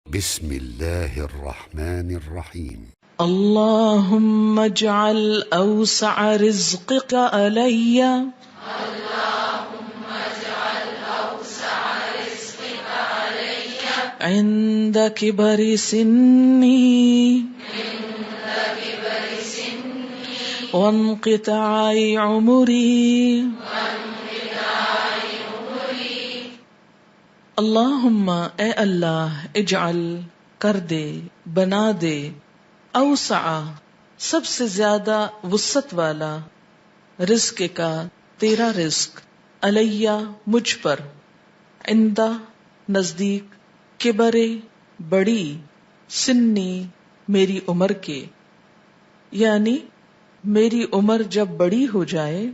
بسم الله الرحمن الرحيم. اللهم اجعل أوسع رزقك علي عند كبر سني وانقطاع عمري اللہم اے اللہ اجعل کر دے بنا دے اوسع سب سے زیادہ وسعت والا رزق کا تیرا رزق علیہ مجھ پر عندہ نزدیک کبر بڑی سنی میری عمر کے، یعنی میری عمر جب بڑی ہو جائے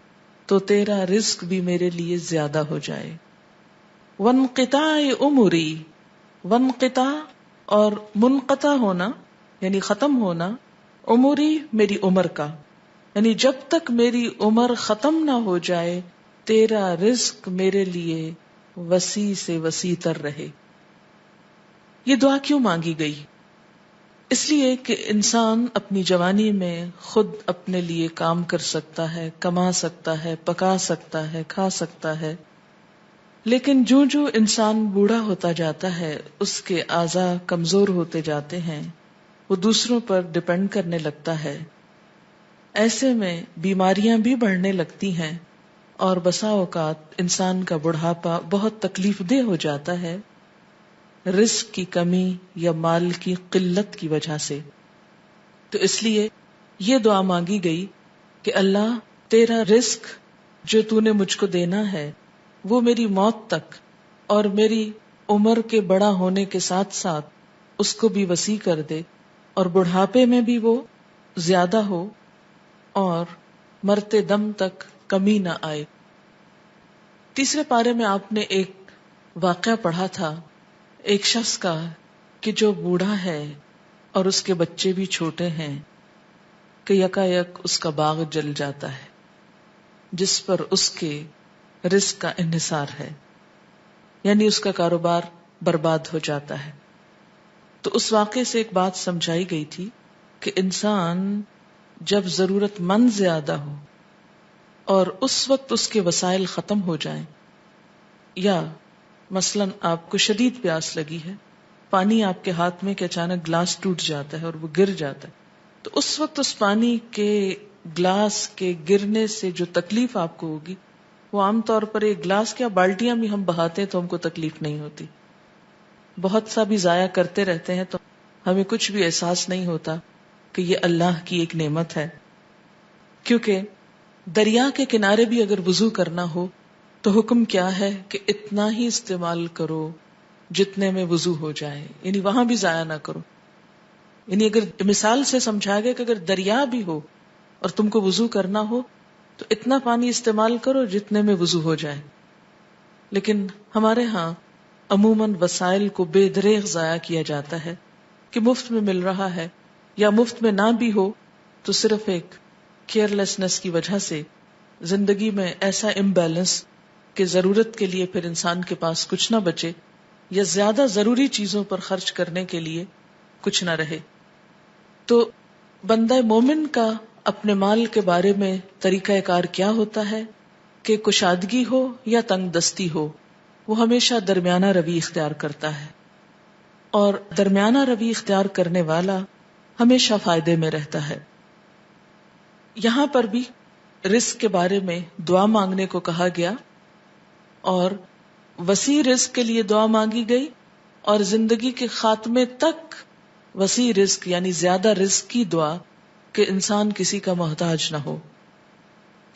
تو تیرا رزق بھی میرے لیے زیادہ ہو جائے. وانقطاع عمری، وانقطاع اور منقطع ہونا یعنی ختم ہونا، عمری میری عمر کا، یعنی جب تک میری عمر ختم نہ ہو جائے تیرا رزق میرے لیے وسیع سے وسیع تر رہے. یہ دعا کیوں مانگی گئی؟ اس لیے کہ انسان اپنی جوانی میں خود اپنے لیے کام کر سکتا ہے، کما سکتا ہے، پکا سکتا ہے، کھا سکتا ہے، لیکن جو جو انسان بوڑھا ہوتا جاتا ہے اس کے اعضاء کمزور ہوتے جاتے ہیں، وہ دوسروں پر ڈپینڈ کرنے لگتا ہے. ایسے میں بیماریاں بھی بڑھنے لگتی ہیں اور بسا اوقات انسان کا بڑھاپا بہت تکلیف دہ ہو جاتا ہے رزق کی کمی یا مال کی قلت کی وجہ سے. تو اس لیے یہ دعا مانگی گئی کہ اللہ تیرا رزق جو تو نے مجھ کو دینا ہے وہ میری موت تک اور میری عمر کے بڑا ہونے کے ساتھ ساتھ اس کو بھی وسیع کر دے، اور بڑھاپے میں بھی وہ زیادہ ہو اور مرتے دم تک کمی نہ آئے. تیسرے پارے میں آپ نے ایک واقعہ پڑھا تھا ایک شخص کا کہ جو بوڑھا ہے اور اس کے بچے بھی چھوٹے ہیں کہ یکا یک اس کا باغ جل جاتا ہے جس پر اس کے رزق کا انحصار ہے، یعنی اس کا کاروبار برباد ہو جاتا ہے. تو اس واقعے سے ایک بات سمجھائی گئی تھی کہ انسان جب ضرورت مند زیادہ ہو اور اس وقت اس کے وسائل ختم ہو جائیں، یا مثلاً آپ کو شدید پیاس لگی ہے، پانی آپ کے ہاتھ میں کہ اچانک گلاس ٹوٹ جاتا ہے اور وہ گر جاتا ہے، تو اس وقت اس پانی کے گلاس کے گرنے سے جو تکلیف آپ کو ہوگی وہ عام طور پر ایک گلاس کیا بالٹیاں بھی ہم بہاتے ہیں تو ہم کو تکلیف نہیں ہوتی، بہت سا بھی ضائع کرتے رہتے ہیں تو ہمیں کچھ بھی احساس نہیں ہوتا کہ یہ اللہ کی ایک نعمت ہے. کیونکہ دریا کے کنارے بھی اگر وضو کرنا ہو تو حکم کیا ہے کہ اتنا ہی استعمال کرو جتنے میں وضو ہو جائے، یعنی وہاں بھی ضائع نہ کرو. یعنی اگر مثال سے سمجھا گیا کہ اگر دریا بھی ہو اور تم کو وضو کرنا ہو تو اتنا پانی استعمال کرو جتنے میں وضو ہو جائے. لیکن ہمارے ہاں عموماً وسائل کو بے دریغ ضائع کیا جاتا ہے کہ مفت میں مل رہا ہے، یا مفت میں نہ بھی ہو تو صرف ایک کیئرلیسنس کی وجہ سے زندگی میں ایسا امبیلنس کہ ضرورت کے لیے پھر انسان کے پاس کچھ نہ بچے یا زیادہ ضروری چیزوں پر خرچ کرنے کے لیے کچھ نہ رہے. تو بندہ مومن کا اپنے مال کے بارے میں طریقہ کار کیا ہوتا ہے کہ کشادگی ہو یا تنگ دستی ہو، وہ ہمیشہ درمیانہ روی اختیار کرتا ہے، اور درمیانہ روی اختیار کرنے والا ہمیشہ فائدے میں رہتا ہے. یہاں پر بھی رزق کے بارے میں دعا مانگنے کو کہا گیا، اور وسیع رزق کے لیے دعا مانگی گئی، اور زندگی کے خاتمے تک وسیع رزق یعنی زیادہ رزق کی دعا کہ انسان کسی کا محتاج نہ ہو.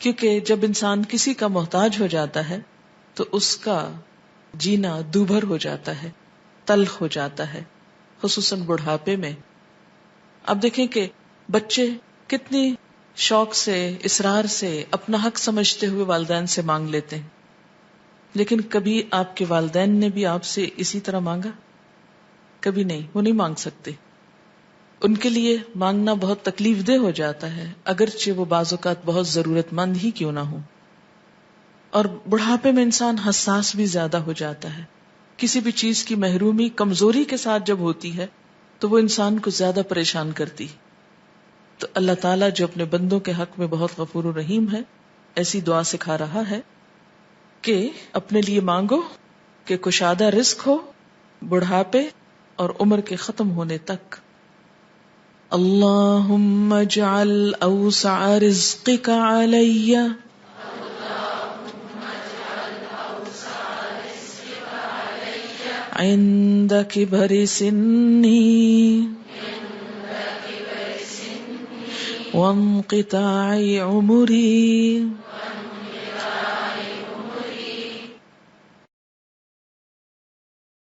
کیونکہ جب انسان کسی کا محتاج ہو جاتا ہے تو اس کا جینا دوبھر ہو جاتا ہے، تلخ ہو جاتا ہے، خصوصاً بڑھاپے میں. اب دیکھیں کہ بچے کتنی شوق سے، اصرار سے، اپنا حق سمجھتے ہوئے والدین سے مانگ لیتے ہیں، لیکن کبھی آپ کے والدین نے بھی آپ سے اسی طرح مانگا؟ کبھی نہیں، وہ نہیں مانگ سکتے. ان کے لیے مانگنا بہت تکلیف دہ ہو جاتا ہے، اگرچہ وہ بعض اوقات بہت ضرورت مند ہی کیوں نہ ہو. اور بڑھاپے میں انسان حساس بھی زیادہ ہو جاتا ہے، کسی بھی چیز کی محرومی کمزوری کے ساتھ جب ہوتی ہے تو وہ انسان کو زیادہ پریشان کرتی. تو اللہ تعالیٰ جو اپنے بندوں کے حق میں بہت غفور و رحیم ہے، ایسی دعا سکھا رہا ہے کہ اپنے لیے مانگو کہ کشادہ رزق ہو بڑھاپے اور عمر کے ختم ہونے تک. اللہم اجعل اوسع رزقک علی عند کبر سنی وانقطاع عمری